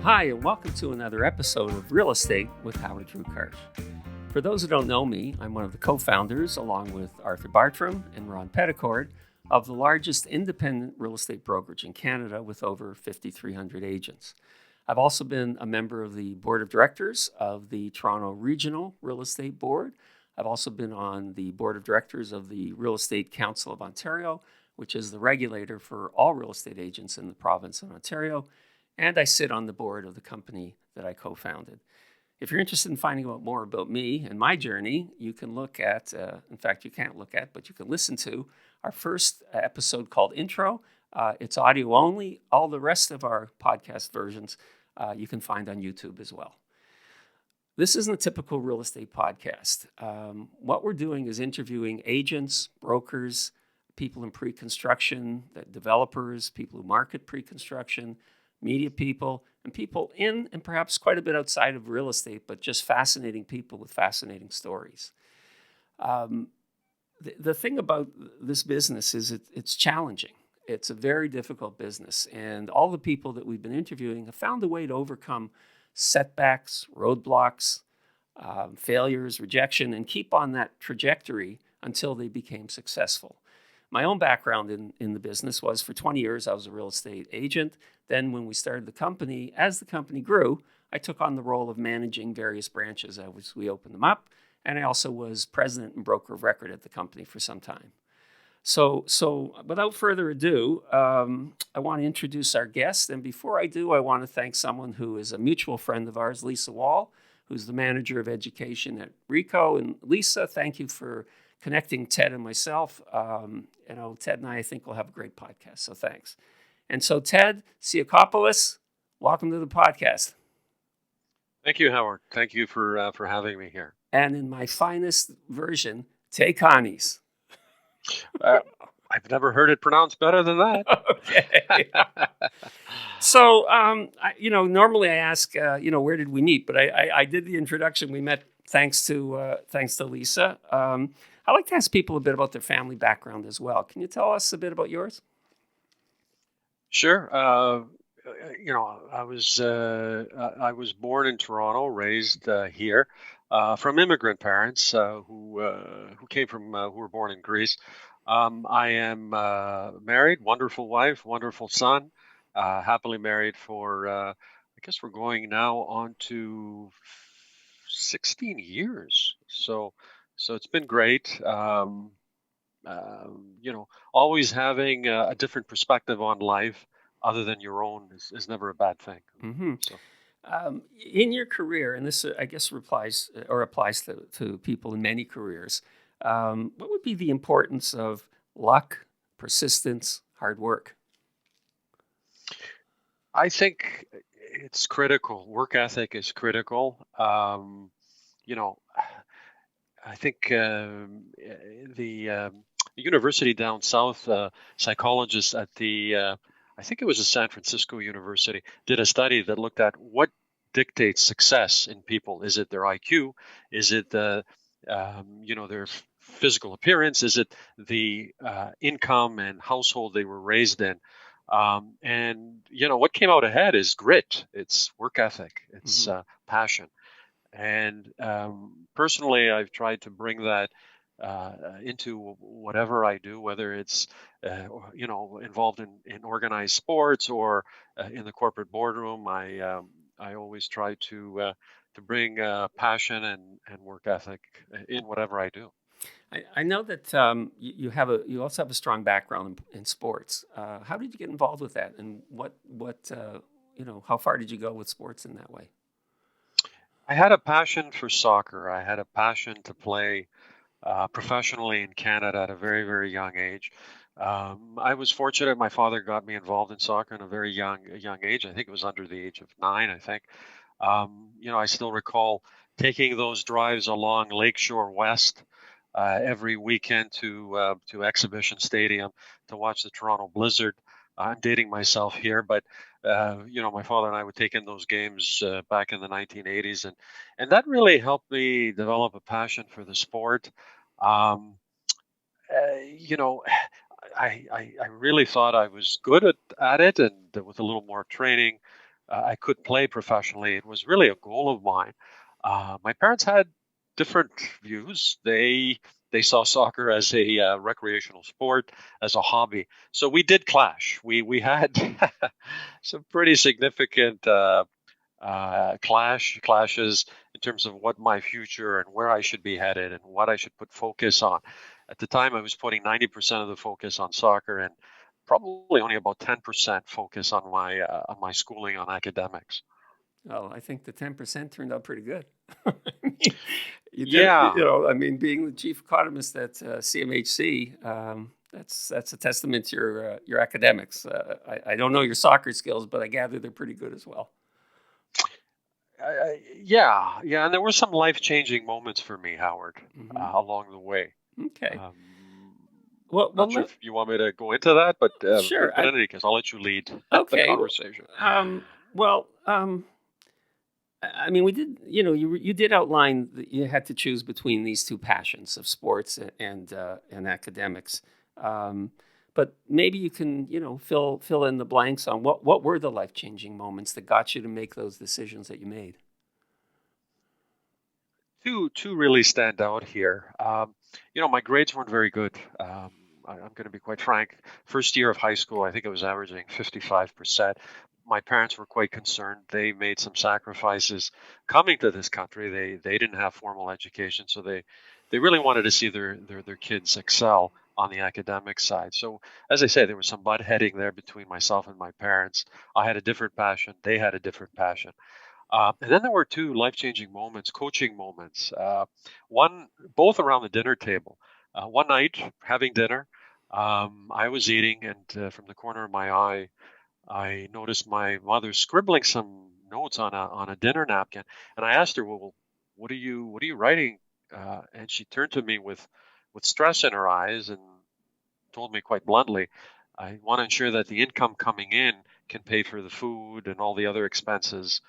Hi, and welcome to another episode of Real Estate with Howard Drukarsh. For those who don't know me, I'm one of the co-founders, along with Arthur Bartram and Ron Petticord, of the largest independent real estate brokerage in Canada with over 5,300 agents. I've also been a member of the board of directors of the Toronto Regional Real Estate Board. I've also been on the board of directors of the Real Estate Council of Ontario, which is the regulator for all real estate agents in the province of Ontario. And I sit on the board of the company that I co-founded. If you're interested in finding out more about me and my journey, you can look at, in fact, you can't look at, but you can listen to our first episode called Intro. It's audio only. All the rest of our podcast versions you can find on YouTube as well. This isn't a typical real estate podcast. What we're doing is interviewing agents, brokers, people in pre-construction, developers, people who market pre-construction, media people, and people in and perhaps quite a bit outside of real estate, but just fascinating people with fascinating stories. The thing about this business is it's challenging. It's a very difficult business, and all the people that we've been interviewing have found a way to overcome setbacks, roadblocks, failures, rejection, and keep on that trajectory until they became successful. My own background in the business was for 20 years, I was a real estate agent. Then when we started the company, as the company grew, I took on the role of managing various branches as we opened them up. And I also was president and broker of record at the company for some time. So without further ado, I want to introduce our guest. And before I do, I want to thank someone who is a mutual friend of ours, Lisa Wall, who's the manager of education at RICO. And Lisa, thank you for connecting Ted and myself. Ted and I think we'll have a great podcast, so thanks. And so Ted Tsiakopoulos, welcome to the podcast. Thank you, Howard. Thank you for having me here. And in my finest version, Te Kanis. I've never heard it pronounced better than that. Okay. So, normally I ask, where did we meet? But I did the introduction. We met thanks to Lisa. I like to ask people a bit about their family background as well. Can you tell us a bit about yours? Sure. I was born in Toronto, raised here, from immigrant parents who were born in Greece. I am married, wonderful wife, wonderful son, happily married for I guess we're going now on to 16 years. So it's been great. Always having a different perspective on life other than your own is never a bad thing. Mm-hmm. In your career, and this I guess applies to people in many careers, what would be the importance of luck, persistence, hard work? I think it's critical. Work ethic is critical. I think the university down south, psychologists at I think it was a San Francisco University, did a study that looked at what dictates success in people. Is it their IQ? Is it their physical appearance? Is it the income and household they were raised in? What came out ahead is grit. It's work ethic. It's passion. And personally, I've tried to bring that into whatever I do, whether it's involved in organized sports or in the corporate boardroom. I always try to bring passion and work ethic in whatever I do. I know that you also have a strong background in sports. How did you get involved with that, and how far did you go with sports in that way? I had a passion for soccer. I had a passion to play professionally in Canada at a very, very young age. I was fortunate. My father got me involved in soccer in a very young age. I think it was under the age of 9, I think. I still recall taking those drives along Lakeshore West every weekend to Exhibition Stadium to watch the Toronto Blizzard. I'm dating myself here, but my father and I would take in those games back in the 1980s, and that really helped me develop a passion for the sport. I really thought I was good at it, and with a little more training, I could play professionally. It was really a goal of mine. My parents had different views. They saw soccer as a recreational sport, as a hobby. So we did clash. We had some pretty significant clashes in terms of what my future and where I should be headed and what I should put focus on. At the time, I was putting 90% of the focus on soccer and probably only about 10% focus on my schooling on academics. Well, I think the 10% turned out pretty good. I mean, you did, Yeah, I mean, being the chief economist at CMHC, that's a testament to your academics. I don't know your soccer skills, but I gather they're pretty good as well. yeah, and there were some life-changing moments for me, Howard, Hmm. along the way. Okay. Um, Well, Not sure if you want me to go into that, but sure. in any case, I'll let you lead the Okay. conversation. Well, I mean, we did. You did outline that you had to choose between these two passions of sports and academics. Um, but maybe you can, fill in the blanks on what were the life changing moments that got you to make those decisions that you made. Two really stand out here. My grades weren't very good. I'm going to be quite frank. First year of high school, I think I was averaging 55%. My parents were quite concerned. They made some sacrifices coming to this country. They didn't have formal education, so they really wanted to see their kids excel on the academic side. So, as I say, there was some butt heading there between myself and my parents. I had a different passion. They had a different passion. And then there were two life-changing moments, coaching moments. One, both around the dinner table. One night, having dinner, I was eating, and from the corner of my eye, I noticed my mother scribbling some notes on a dinner napkin. And I asked her, "Well, what are you writing?" And she turned to me with stress in her eyes and told me quite bluntly, "I want to ensure that the income coming in can pay for the food and all the other expenses."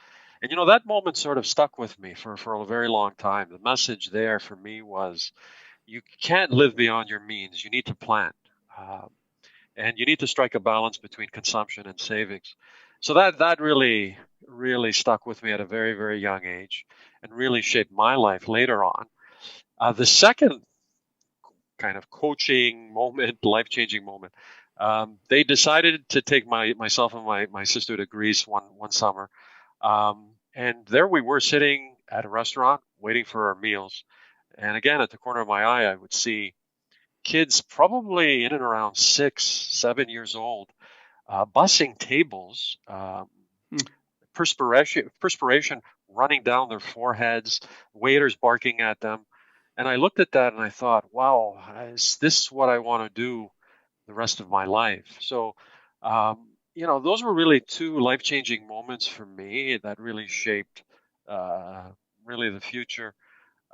And that moment sort of stuck with me for a very long time. The message there for me was you can't live beyond your means. You need to plan. Um, and you need to strike a balance between consumption and savings. So that really stuck with me at a very, very young age and really shaped my life later on. The second kind of coaching moment, life changing moment. They decided to take myself and my sister to Greece one summer, and there we were sitting at a restaurant waiting for our meals. And again, at the corner of my eye, I would see kids probably in and around 6, 7 years old, bussing tables, Hmm. perspiration running down their foreheads, waiters barking at them. And I looked at that and I thought, wow, is this what I want to do the rest of my life? So, those were really two life changing moments for me that really shaped uh, really the future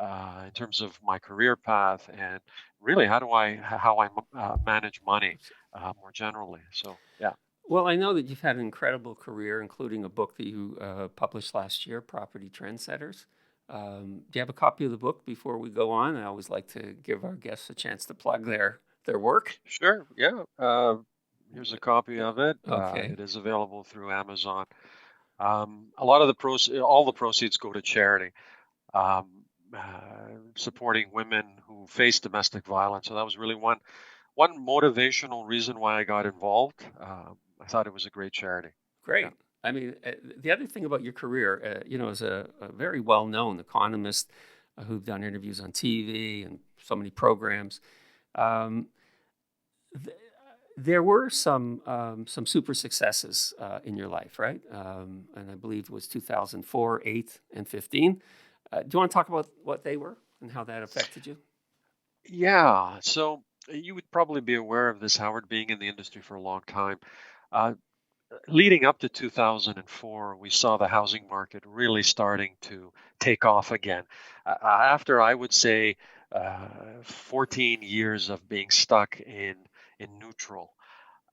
in terms of my career path and really how I manage money more generally. So, yeah. Well, I know that you've had an incredible career, including a book that you published last year, Property Trendsetters. Do you have a copy of the book before we go on? I always like to give our guests a chance to plug their work. Sure. Yeah. Here's a copy of it. Okay. It is available through Amazon. A lot of all the proceeds go to charity, um, supporting women who face domestic violence. So that was really one motivational reason why I got involved. I thought it was a great charity. Yeah. Great. I mean, the other thing about your career, as a very well-known economist who've done interviews on TV and so many programs, um, th- there were some super successes in your life, right? And I believe it was 2004, 8, and 15. Do you want to talk about what they were and how that affected you? Yeah. So you would probably be aware of this, Howard, being in the industry for a long time. Uh, Leading up to 2004, we saw the housing market really starting to take off again. After, I would say, 14 years of being stuck in neutral,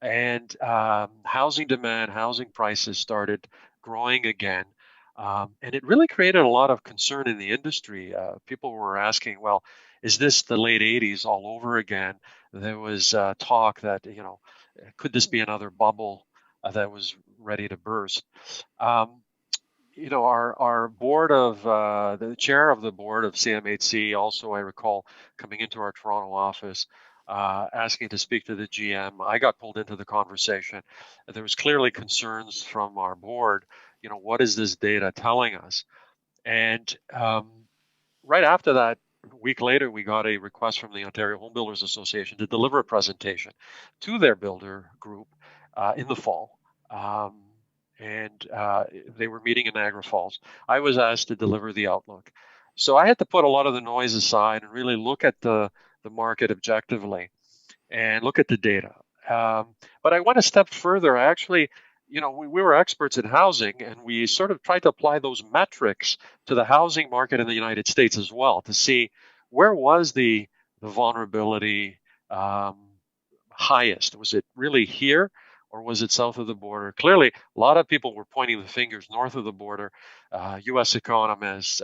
and housing demand, housing prices started growing again. And it really created a lot of concern in the industry. People were asking, well, is this the late 80s all over again? There was talk that, could this be another bubble? that was ready to burst. Um, our board of the chair of the board of CMHC, also I recall coming into our Toronto office, asking to speak to the GM. I got pulled into the conversation. There was clearly concerns from our board. What is this data telling us? And right after that, a week later, we got a request from the Ontario Home Builders Association to deliver a presentation to their builder group in the fall. And they were meeting in Niagara Falls. I was asked to deliver the outlook. So I had to put a lot of the noise aside and really look at the market objectively and look at the data. But I went a step further. I actually, we were experts in housing, and we sort of tried to apply those metrics to the housing market in the United States as well to see where was the vulnerability highest. Was it really here? Or was it south of the border? Clearly, a lot of people were pointing the fingers north of the border, U.S. economists,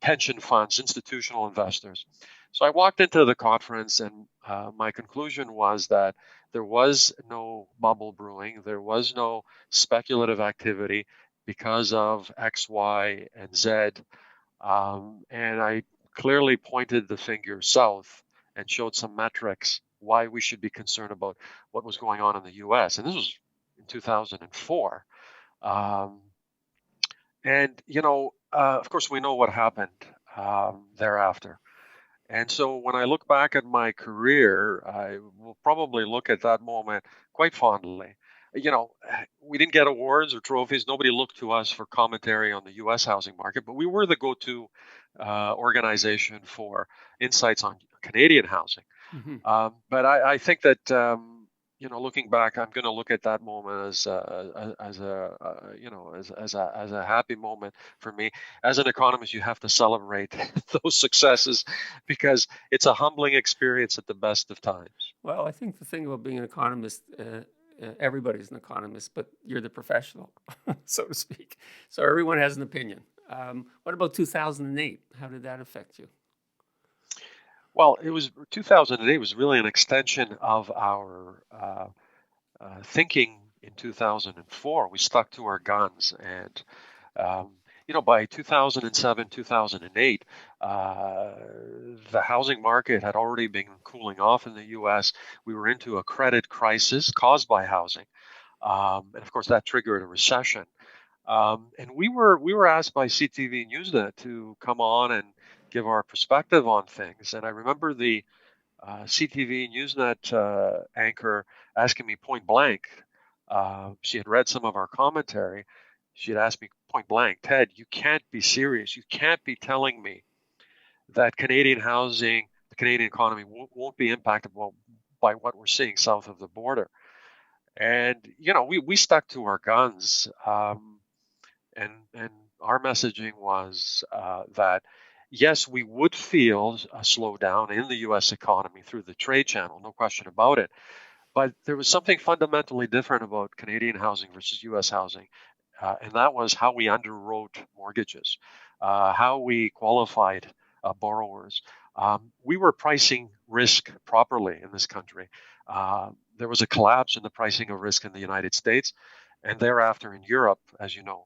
pension funds, institutional investors. So I walked into the conference, and my conclusion was that there was no bubble brewing. There was no speculative activity because of X, Y, and Z. And I clearly pointed the finger south and showed some metrics why we should be concerned about what was going on in the U.S. And this was in 2004. Of course, we know what happened thereafter. And so when I look back at my career, I will probably look at that moment quite fondly. We didn't get awards or trophies. Nobody looked to us for commentary on the U.S. housing market, but we were the go-to organization for insights on Canadian housing. But I think that looking back, I'm going to look at that moment as a happy moment for me. As an economist, you have to celebrate those successes because it's a humbling experience at the best of times. Well, I think the thing about being an economist, everybody's an economist, but you're the professional, so to speak. So everyone has an opinion. What about 2008? How did that affect you? Well, 2008 was really an extension of our thinking in 2004. We stuck to our guns, and by 2007, 2008, the housing market had already been cooling off in the U.S. We were into a credit crisis caused by housing, and of course that triggered a recession. And we were asked by CTV Newsnet to come on and give our perspective on things. And I remember the CTV Newsnet anchor asking me point blank. She had read some of our commentary. She had asked me point blank, Ted, you can't be serious. You can't be telling me that Canadian housing, the Canadian economy won't be impacted by what we're seeing south of the border. And, we stuck to our guns. And our messaging was that, yes, we would feel a slowdown in the U.S. economy through the trade channel, no question about it. But there was something fundamentally different about Canadian housing versus U.S. housing, and that was how we underwrote mortgages, how we qualified borrowers. We were pricing risk properly in this country. There was a collapse in the pricing of risk in the United States, and thereafter in Europe, as you know.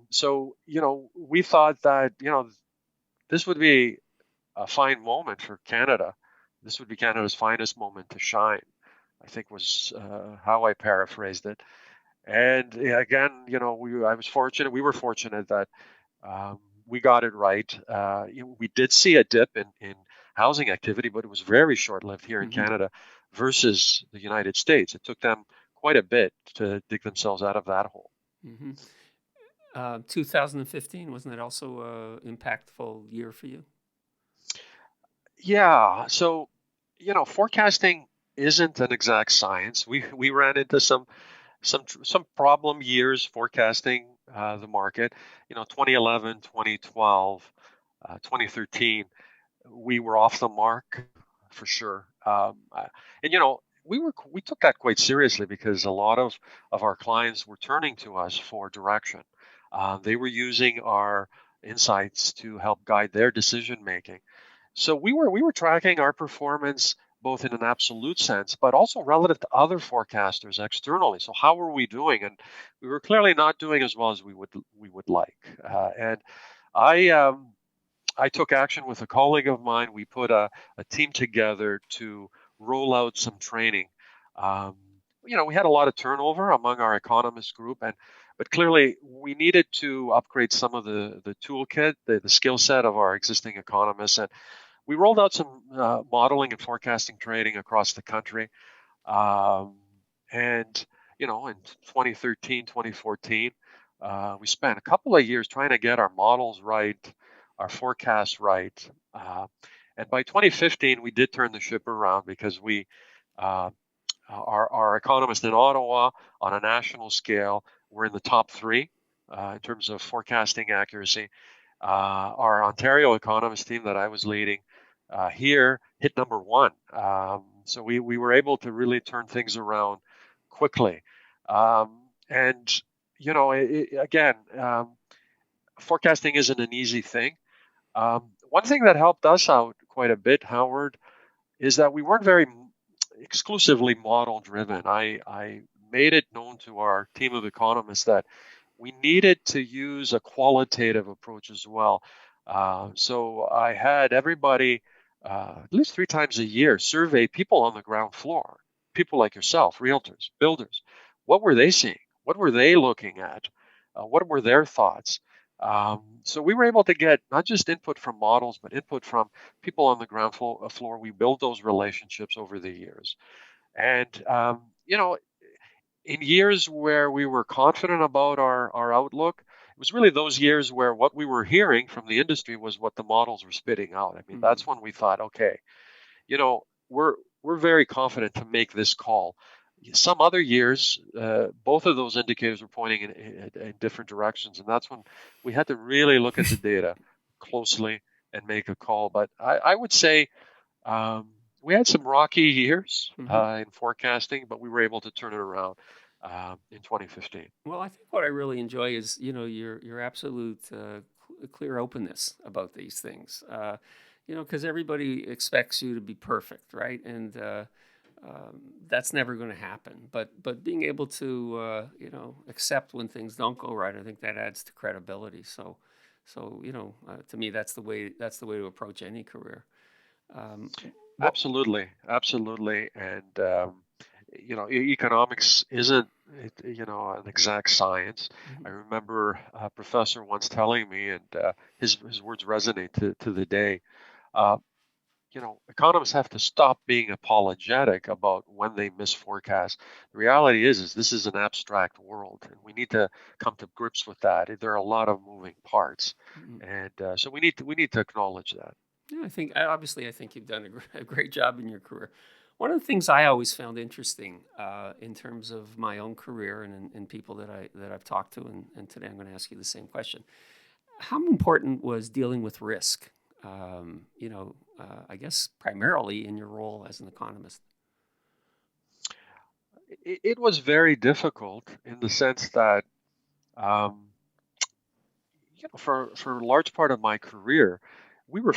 So, we thought that, this would be a fine moment for Canada. This would be Canada's finest moment to shine, I think was how I paraphrased it. And again, we were fortunate that we got it right. We did see a dip in housing activity, but it was very short-lived here in Canada versus the United States. It took them quite a bit to dig themselves out of that hole. 2015, wasn't it also an impactful year for you? Yeah. So, forecasting isn't an exact science. We ran into some problem years forecasting the market. 2011, 2012, 2013, we were off the mark for sure. We took that quite seriously because a lot of our clients were turning to us for direction. They were using our insights to help guide their decision making. So we were tracking our performance both in an absolute sense, but also relative to other forecasters externally. So how were we doing? And we were clearly not doing as well as we would like. And I took action with a colleague of mine. We put a team together to roll out some training. Um, we had a lot of turnover among our economist group, but clearly we needed to upgrade some of the toolkit, the skill set of our existing economists, and we rolled out some modeling and forecasting training across the country. Um, and in 2013, 2014, we spent a couple of years trying to get our models right, our forecasts right. And by 2015, we did turn the ship around because uh, our economists in Ottawa on a national scale were in the top three in terms of forecasting accuracy. Our Ontario economist team that I was leading here hit number one. So we were able to really turn things around quickly. And, again, forecasting isn't an easy thing. One thing that helped us out quite a bit, Howard, is that we weren't very exclusively model driven. I made it known to our team of economists that we needed to use a qualitative approach as well. So I had everybody at least 3 times a year survey people on the ground floor, people like yourself, realtors, builders. What were they seeing? What were they looking at? What were their thoughts? So we were able to get not just input from models, but input from people on the ground floor. We built those relationships over the years. And, in years where we were confident about our outlook, it was really those years where what we were hearing from the industry was what the models were spitting out. I mean, that's when we thought, okay, we're very confident to make this call. Some other years, both of those indicators were pointing in different directions, and that's when we had to really look at the data closely and make a call. But I would say we had some rocky years in forecasting, but we were able to turn it around in 2015. Well, I think what I really enjoy is your absolute clear openness about these things. Because everybody expects you to be perfect, right? And that's never going to happen. But being able to accept when things don't go right, I think that adds to credibility. So to me, that's the way to approach any career. Absolutely, and economics isn't an exact science. I remember a professor once telling me, and his words resonate to the day. Uh, Economists have to stop being apologetic about when they miss forecasts. The reality is this is an abstract world, and we need to come to grips with that. There are a lot of moving parts, and so we need to acknowledge that. Yeah, I think you've done a great job in your career. One of the things I always found interesting in terms of my own career and people that I've talked to, and today I'm going to ask you the same question: how important was dealing with risk? I guess primarily in your role as an economist. It was very difficult in the sense that, for a large part of my career, we were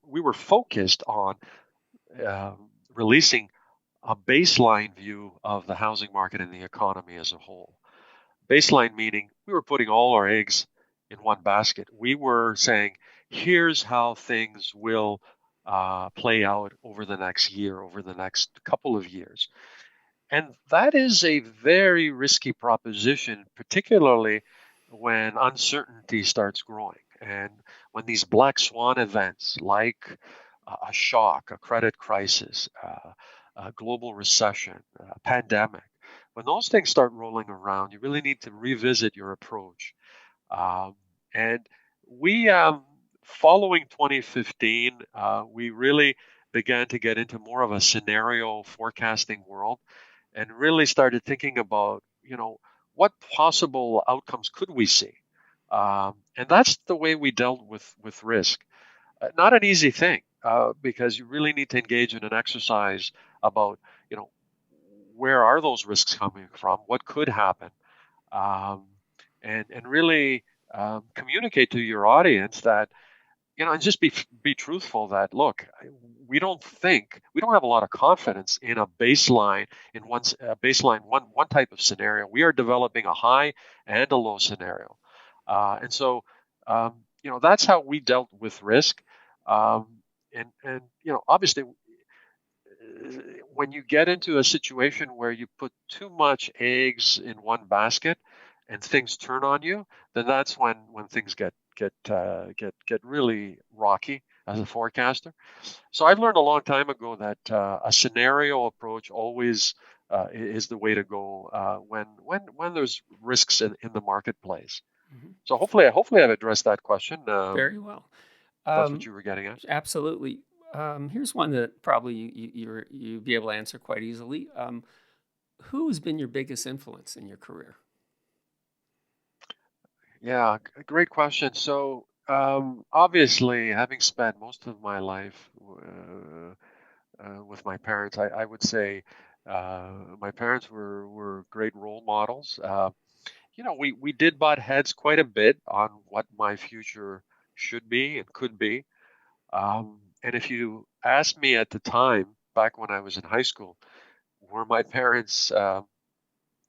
we were focused on uh, releasing a baseline view of the housing market and the economy as a whole. Baseline meaning we were putting all our eggs in one basket. We were saying, here's how things will play out over the next year, over the next couple of years. And that is a very risky proposition, particularly when uncertainty starts growing and when these black swan events like a shock, a credit crisis, a global recession, a pandemic, when those things start rolling around, you really need to revisit your approach. And we, following 2015, we really began to get into more of a scenario forecasting world and really started thinking about, what possible outcomes could we see? And that's the way we dealt with risk. Not an easy thing because you really need to engage in an exercise about, where are those risks coming from? What could happen? Um, and really communicate to your audience that, and just be truthful that, look, we don't have a lot of confidence in a baseline one type of scenario. We are developing a high and a low scenario, and so that's how we dealt with risk. And obviously, when you get into a situation where you put too much eggs in one basket and things turn on you, then that's when things get really rocky as a forecaster. So I've learned a long time ago that a scenario approach always is the way to go when there's risks in the marketplace. Mm-hmm. So hopefully I've addressed that question. Very well. If that's what you were getting at. Absolutely. Here's one that probably you'd be able to answer quite easily. Who's been your biggest influence in your career? Yeah, great question. So, obviously, having spent most of my life with my parents, I would say my parents were great role models. We did butt heads quite a bit on what my future should be and could be. And if you asked me at the time, back when I was in high school, were my parents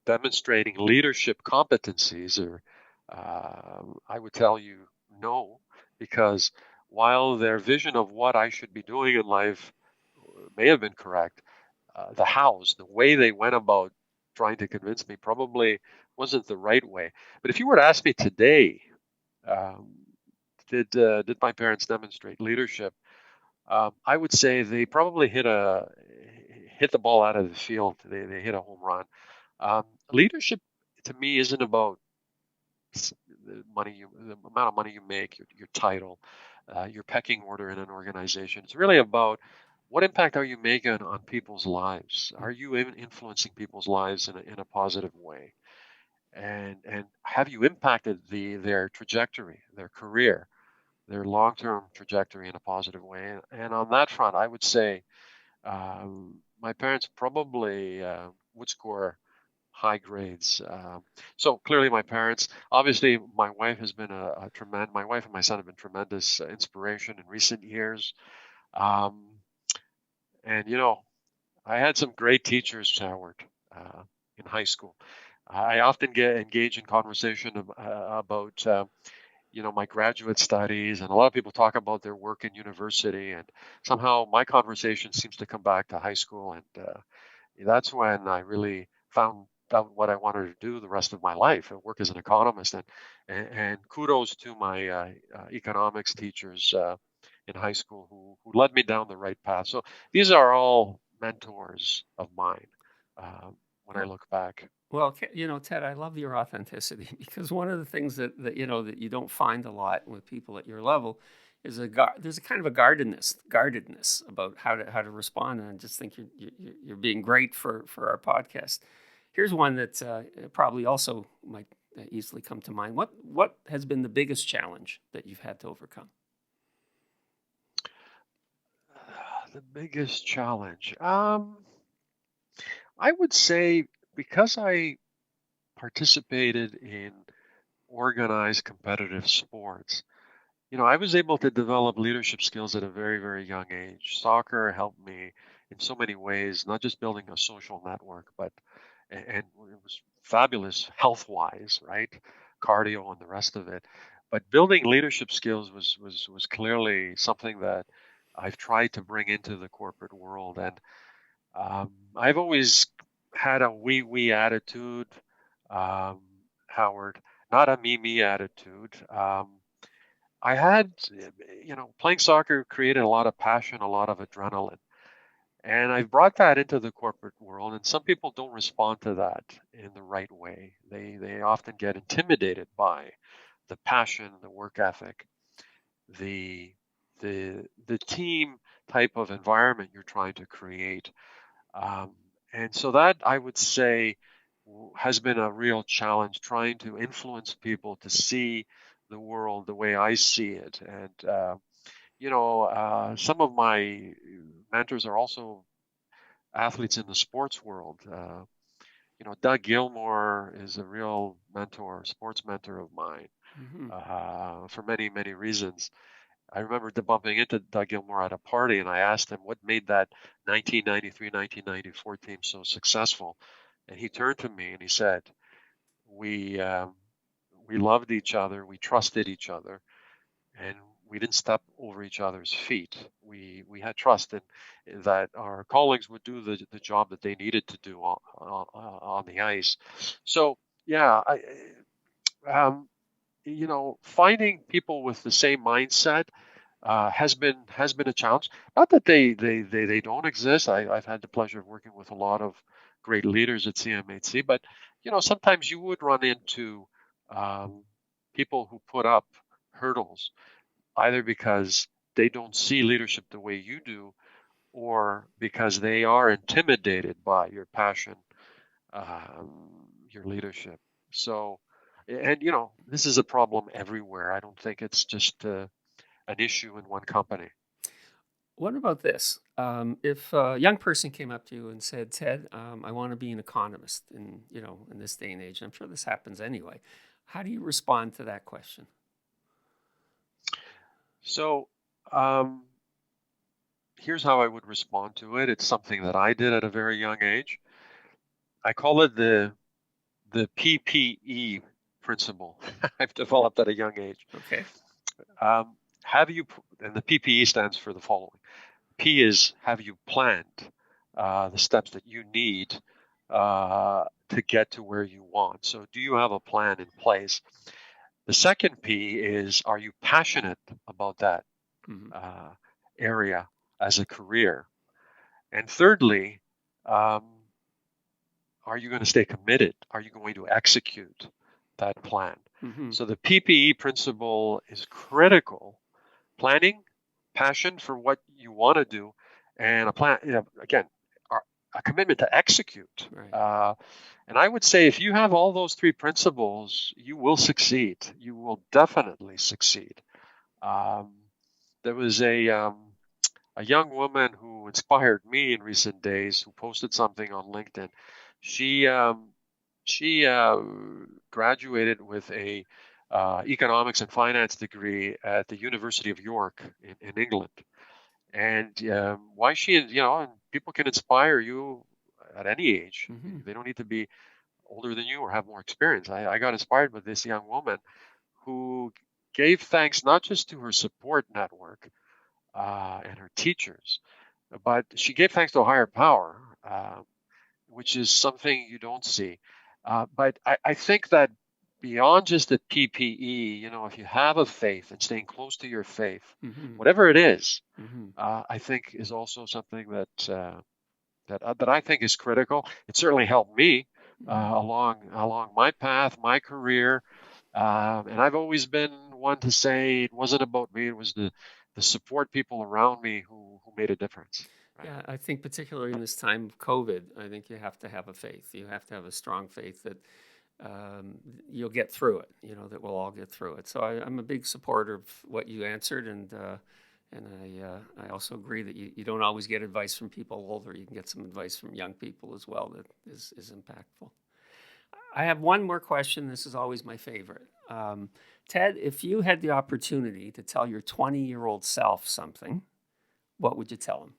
demonstrating leadership competencies, or I would tell you no, because while their vision of what I should be doing in life may have been correct, the way they went about trying to convince me probably wasn't the right way. But if you were to ask me today, um, did my parents demonstrate leadership? I would say they probably hit the ball out of the field. They hit a home run. Leadership to me isn't about the amount of money you make, your title, your pecking order in an organization. It's really about what impact are you making on people's lives? Are you influencing people's lives in a positive way? And have you impacted their trajectory, their career, their long-term trajectory in a positive way? And on that front, I would say my parents probably would score high grades. So clearly, my parents. Obviously, my wife has been a tremendous. My wife and my son have been tremendous inspiration in recent years. Um, and I had some great teachers, Howard, in high school. I often get engaged in conversation about my graduate studies, and a lot of people talk about their work in university, and somehow my conversation seems to come back to high school, and that's when I really found out what I wanted to do the rest of my life, and work as an economist. And kudos to my economics teachers in high school who led me down the right path. So these are all mentors of mine when I look back. Well, Ted, I love your authenticity because one of the things that you don't find a lot with people at your level is there's a kind of a guardedness about how to respond. And I just think you're being great for our podcast. Here's one that probably also might easily come to mind. What has been the biggest challenge that you've had to overcome? The biggest challenge, I would say, because I participated in organized competitive sports. I was able to develop leadership skills at a very, very young age. Soccer helped me in so many ways, not just building a social network, but and it was fabulous health-wise, right? Cardio and the rest of it. But building leadership skills was clearly something that I've tried to bring into the corporate world, and I've always had a we attitude, um, Howard, not a me attitude. I had, playing soccer created a lot of passion, a lot of adrenaline. And I've brought that into the corporate world, and some people don't respond to that in the right way. They often get intimidated by the passion, the work ethic, the the team type of environment you're trying to create. And so that, I would say, has been a real challenge, trying to influence people to see the world the way I see it. And some of my mentors are also athletes in the sports world. Doug Gilmore is a real mentor, sports mentor of mine, Mm-hmm. for many, many reasons. I remember bumping into Doug Gilmour at a party, and I asked him what made that 1993-1994 team so successful. And he turned to me and he said, we loved each other, we trusted each other, and we didn't step over each other's feet. We had trust in that our colleagues would do the job that they needed to do on the ice. So yeah, finding people with the same mindset has been a challenge. Not that they don't exist. I've had the pleasure of working with a lot of great leaders at CMHC, but sometimes you would run into people who put up hurdles, either because they don't see leadership the way you do, or because they are intimidated by your passion, your leadership. So, and this is a problem everywhere. I don't think it's just an issue in one company. What about this? If a young person came up to you and said, "Ted, I want to be an economist," in this day and age, I'm sure this happens anyway. How do you respond to that question? So, here's how I would respond to it. It's something that I did at a very young age. I call it the PPE principle. I've developed at a young age. Okay. And the PPE stands for the following. P is, have you planned the steps that you need to get to where you want? So do you have a plan in place? The second P is, are you passionate about that area as a career? And thirdly, are you going to stay committed? Are you going to execute that plan? So the PPE principle is critical. Planning, passion for what you want to do, and a plan, again, a commitment to execute. Right. And I would say if you have all those three principles, you will succeed. You will definitely succeed. There was a young woman who inspired me in recent days, who posted something on LinkedIn. She graduated with a economics and finance degree at the University of York in England. And why she, and people can inspire you at any age. They don't need to be older than you or have more experience. I got inspired by this young woman who gave thanks not just to her support network and her teachers, but she gave thanks to a higher power, which is something you don't see. But I think that beyond just the PPE, if you have a faith and staying close to your faith, whatever it is, I think is also something that I think is critical. It certainly helped me along my path, my career, and I've always been one to say it wasn't about me; it was the support people around me who made a difference. Right? Yeah, I think particularly in this time of COVID, I think you have to have a faith. You have to have a strong faith that you'll get through it. That we'll all get through it. So I'm a big supporter of what you answered, and I also agree that you don't always get advice from people older. You can get some advice from young people as well that is impactful. I have one more question. This is always my favorite. Ted, if you had the opportunity to tell your 20-year-old self something, what would you tell him?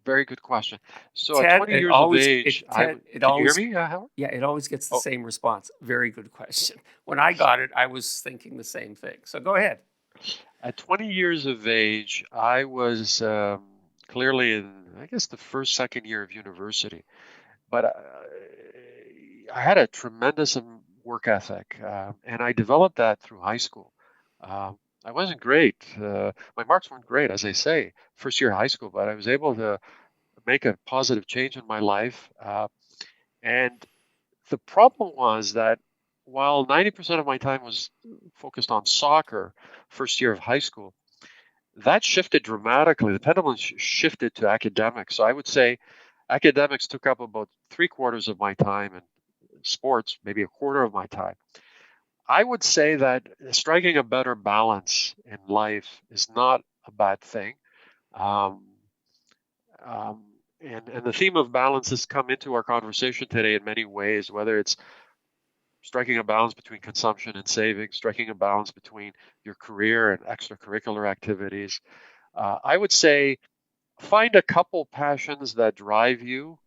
Very good question. So Ted, at 20 years of age, can you hear me, Howard? Yeah, it always gets the same response. Very good question. When I got it, I was thinking the same thing. So go ahead. At 20 years of age, I was clearly in, I guess, the second year of university. But I had a tremendous work ethic, and I developed that through high school. I wasn't great. My marks weren't great, as I say, first year of high school, but I was able to make a positive change in my life. And the problem was that while 90% of my time was focused on soccer, first year of high school, that shifted dramatically. The pendulum shifted to academics. So I would say academics took up about 3/4 of my time, and sports maybe 1/4 of my time. I would say that striking a better balance in life is not a bad thing. And the theme of balance has come into our conversation today in many ways, whether it's striking a balance between consumption and saving, striking a balance between your career and extracurricular activities. I would say find a couple passions that drive you,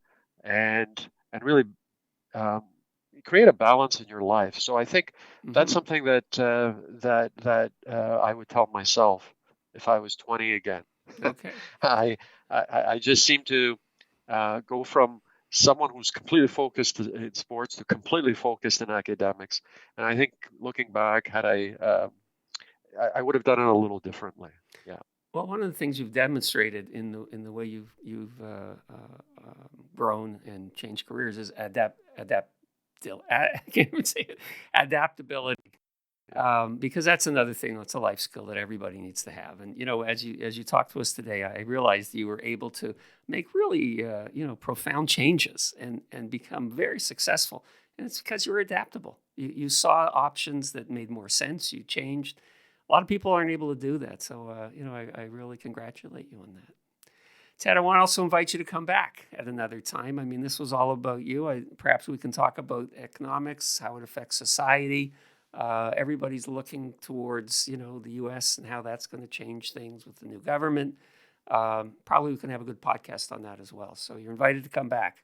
and really um, create a balance in your life. So I think that's something that I would tell myself if I was 20 again. Okay. I just seem to go from someone who's completely focused in sports to completely focused in academics. And I think looking back, had I would have done it a little differently. Yeah. Well, one of the things you've demonstrated in the way you've grown and changed careers is I can't even say it, adaptability. Because that's another thing. That's a life skill that everybody needs to have. And as you talked to us today, I realized you were able to make really profound changes and become very successful. And it's because you were adaptable. You saw options that made more sense. You changed. A lot of people aren't able to do that. So I really congratulate you on that. Ted, I want to also invite you to come back at another time. I mean, this was all about you. Perhaps we can talk about economics, how it affects society. Everybody's looking towards, the U.S. and how that's going to change things with the new government. Probably we can have a good podcast on that as well. So you're invited to come back.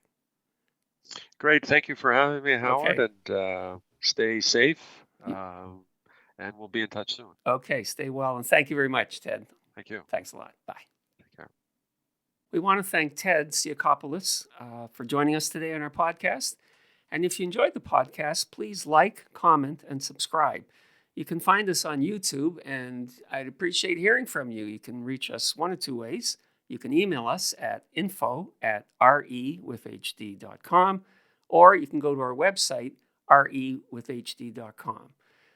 Great. Thank you for having me, Howard, Okay. and stay safe. And we'll be in touch soon. Okay. Stay well. And thank you very much, Ted. Thank you. Thanks a lot. Bye. Take care. We want to thank Ted Tsiakopoulos for joining us today on our podcast. And if you enjoyed the podcast, please like, comment, and subscribe. You can find us on YouTube, and I'd appreciate hearing from you. You can reach us one of two ways. You can email us at info@rewithhd.com, or you can go to our website, rewithhd.com.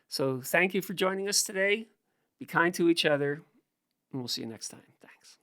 So thank you for joining us today. Be kind to each other, and we'll see you next time. Thanks.